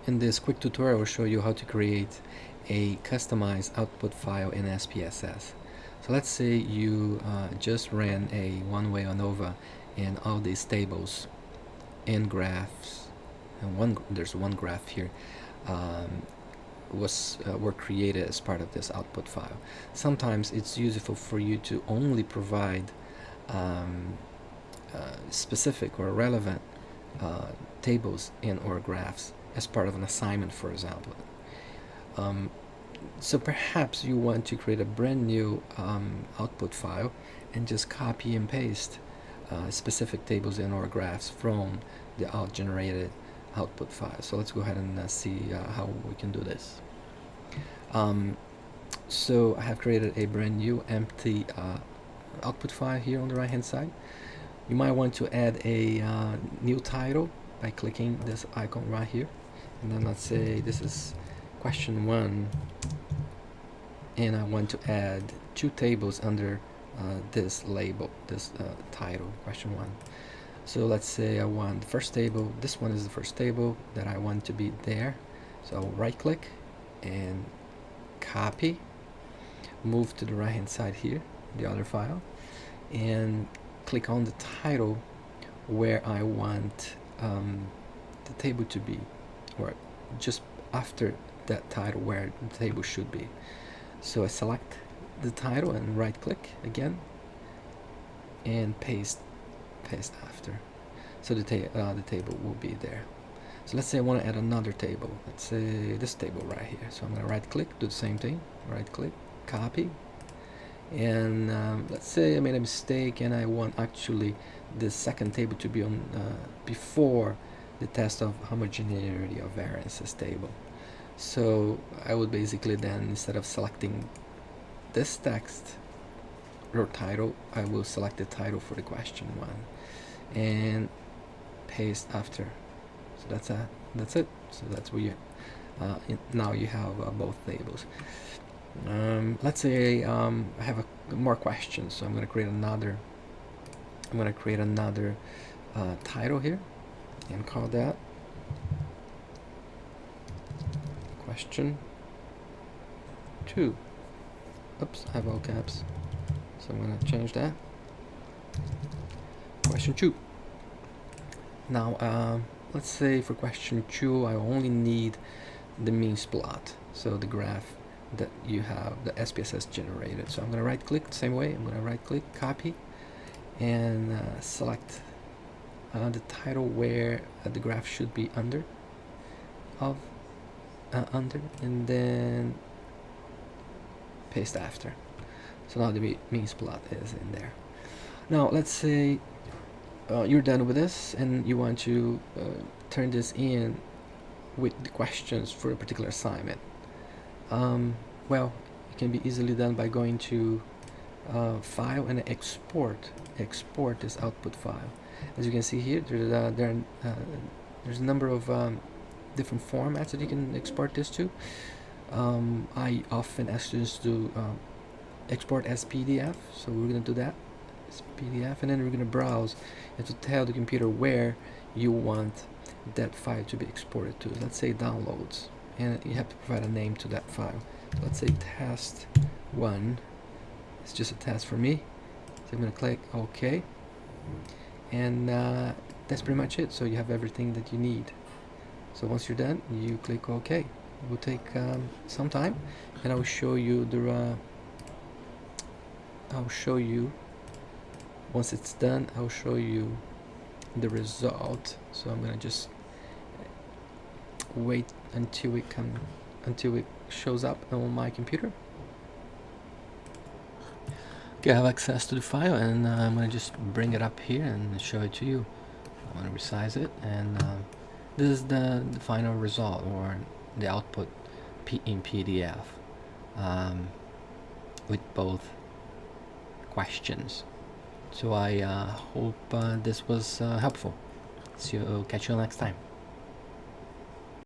In this quick tutorial, I'll show you how to create a customized output file in SPSS. So let's say you just ran a one-way ANOVA and all these tables and graphs, and there's one graph here, were created as part of this output file. Sometimes it's useful for you to only provide specific or relevant tables and or graphs as part of an assignment, for example. So perhaps you want to create a brand new output file and just copy and paste specific tables and or graphs from the generated output file. So let's go ahead and see how we can do this. So I have created a brand new empty output file here on the right hand side. You might want to add a new title by clicking this icon right here, and then let's say this is question 1, and I want to add 2 tables under this label, this title, question 1. So let's say I want the first table, this one is the first table that I want to be there. So I'll right click and copy, move to the right hand side here, the other file, and click on the title where I want the table to be, or just after that title where the table should be. So I select the title and right click again and paste after. So the table will be there. So let's say I want to add another table. Let's say this table right here. So I'm going to right click, do the same thing, right click, copy, and let's say I made a mistake and I want actually the second table to be on before the test of homogeneity of variances table. So I would basically then, instead of selecting this text or title, I will select the title for the question 1 and paste after. So that's it. So that's where you now you have both tables. Let's say I have more questions, so I'm going to create another title here and call that question 2. Oops, I have all caps, so I'm going to change that. Question 2. Now let's say for question 2 I only need the means plot, so the graph that you have, the SPSS generated. So I'm going to right click the same way. I'm going to right click, copy, and select the title where the graph should be under, and then paste after. So now the means plot is in there. Now let's say you're done with this and you want to turn this in with the questions for a particular assignment. Well, it can be easily done by going to File and export this output file. As you can see here, there's a number of different formats that you can export this to. I often ask students to export as PDF, so we're going to do that as PDF, and then we're going to browse and to tell the computer where you want that file to be exported to. Let's say downloads, and you have to provide a name to that file. So let's say test 1. It's just a test for me, so I'm going to click OK, and that's pretty much it. So you have everything that you need. So once you're done, you click OK. It will take some time, and I will show you once it's done. I'll show you the result. So I'm gonna just wait until it shows up on my computer. Okay, I have access to the file, and I'm gonna just bring it up here and show it to you. I'm gonna resize it, and this is the final result, or the output in PDF, with both questions. So I hope this was helpful. So catch you next time.